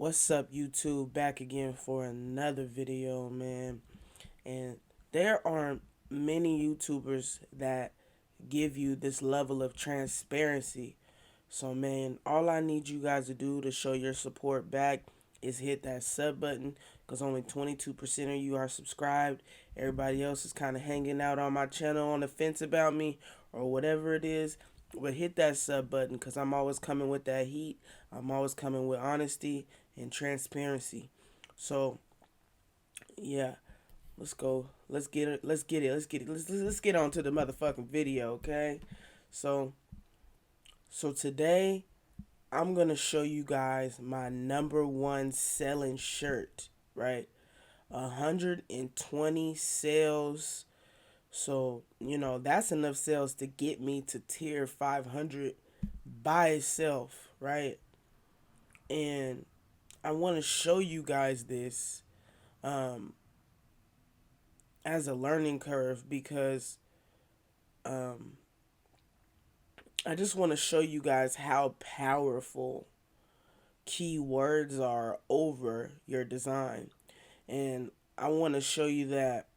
What's up, YouTube? Back again for another video, man. And there aren't many YouTubers that give you this level of transparency. So, man, all I need you guys to do to show your support back is hit that sub button because only 22% of you are subscribed. Everybody else is kind of hanging out on my channel on the fence about me or whatever it is. But hit that sub button because I'm always coming with that heat. I'm always coming with honesty and transparency. So, yeah, let's go. Let's get it. Let's get it. Let's get it. Let's get on to the motherfucking video, okay? So, so today I'm gonna show you guys my number one selling shirt, right? 120 sales. So, that's enough sales to get me to tier 500 by itself, right? And I want to show you guys this um, as a learning curve because um, I just want to show you guys how powerful keywords are over your design. And I want to show you that,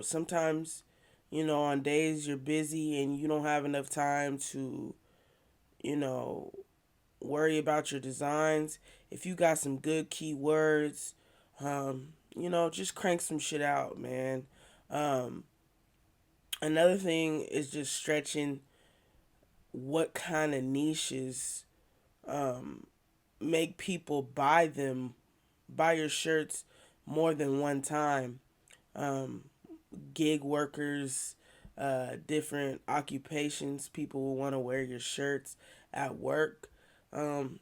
sometimes, on days you're busy and you don't have enough time to, you know, worry about your designs. If you got some good keywords, just crank some shit out, man. Um, Another thing is just stretching what kind of niches um, make people buy your shirts more than one time. Um, Gig workers, different occupations, people will want to wear your shirts at work.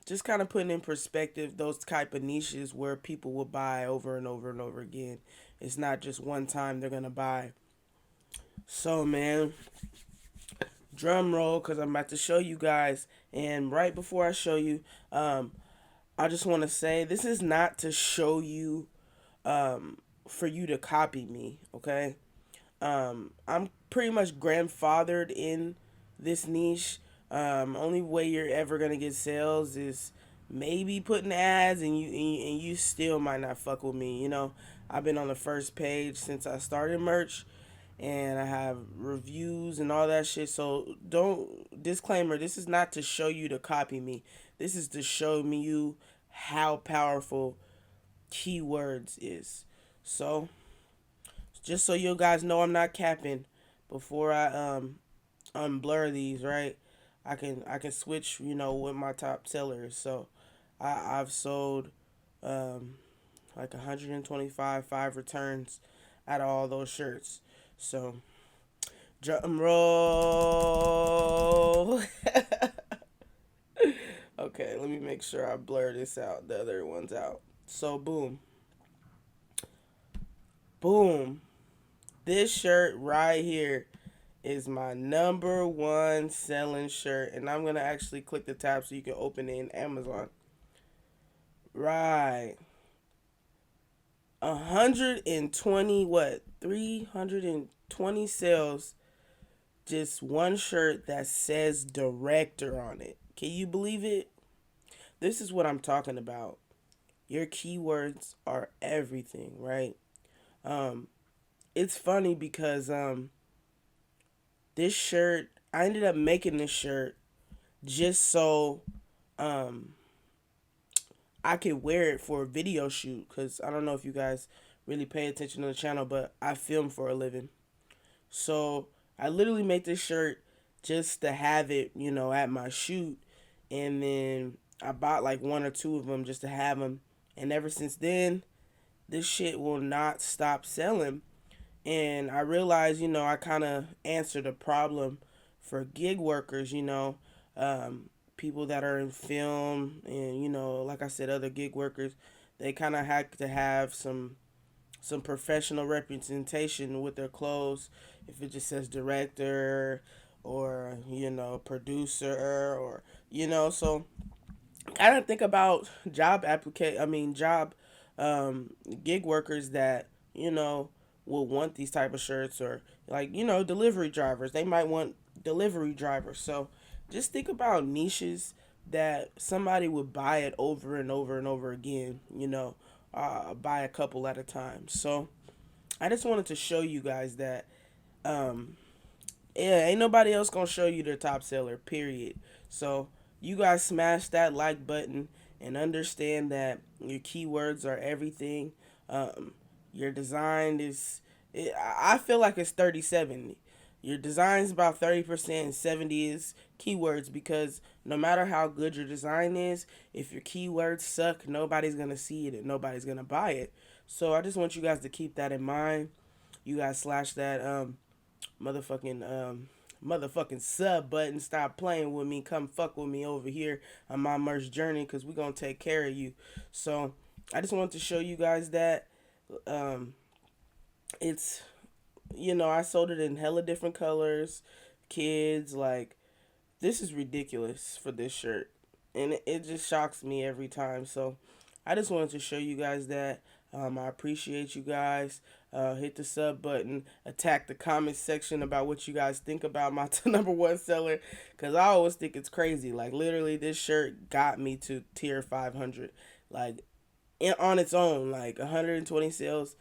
Just kind of putting in perspective those type of niches where people will buy over and over and over again. It's not just one time they're gonna buy. So, man, drum roll, because I'm about to show you guys. And right before I show you, I just want to say this is not to show you for you to copy me, okay? I'm pretty much grandfathered in this niche. Only way you're ever gonna get sales is maybe putting ads, and you still might not fuck with me. I've been on the first page since I started merch, and I have reviews and all that shit. So don't disclaimer. This is not to show you to copy me. This is to show me you how powerful keywords is. So just so you guys know I'm not capping before I unblur these, right? I can switch, with my top sellers. So I've sold um like 125 5 returns out of all those shirts. So drum roll. Okay, let me make sure I blur this out, the other ones out. So boom. Boom. This shirt right here is my number one selling shirt, and I'm gonna actually click the tab so you can open it in Amazon. Right, 120 what 320 sales, just one shirt that says director on it. Can you believe it? This is what I'm talking about. Your keywords are everything, right? um it's funny because this shirt, I ended up making this shirt just so um I could wear it for a video shoot, because I don't know if you guys really pay attention to the channel, but I film for a living. So I literally made this shirt just to have it, at my shoot. And then I bought like one or two of them just to have them. And ever since then, this shit will not stop selling. And I realized, I kind of answered a problem for gig workers, people that are in film and, like I said, other gig workers. They kind of have to have some professional representation with their clothes. If it just says director or, producer, or, so I don't think about job gig workers that, will want these type of shirts, or like, delivery drivers. They might want delivery drivers. So just think about niches that somebody would buy it over and over and over again, buy a couple at a time. So I just wanted to show you guys that, um, yeah, ain't nobody else gonna show you their top seller, period. So you guys smash that like button and understand that your keywords are everything. Um, your design is, I feel like it's 30/70. Your design's about 30% and 70 is keywords, because no matter how good your design is, if your keywords suck, nobody's gonna see it and nobody's gonna buy it. So I just want you guys to keep that in mind. You guys slash that motherfucking motherfucking sub button. Stop playing with me. Come fuck with me over here on my merch journey, because we're gonna take care of you. So I just wanted to show you guys that, um it's, I sold it in hella different colors, kids, like, this is ridiculous for this shirt, and it just shocks me every time. So I just wanted to show you guys that. I appreciate you guys. Hit the sub button, attack the comment section about what you guys think about my number one seller, because I always think it's crazy. Like, literally, this shirt got me to tier 500, like, on its own. Like, 120 sales,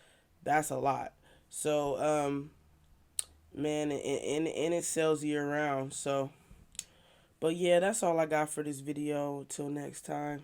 that's a lot. So man, and it sells year round. So, but yeah, that's all I got for this video. Till next time.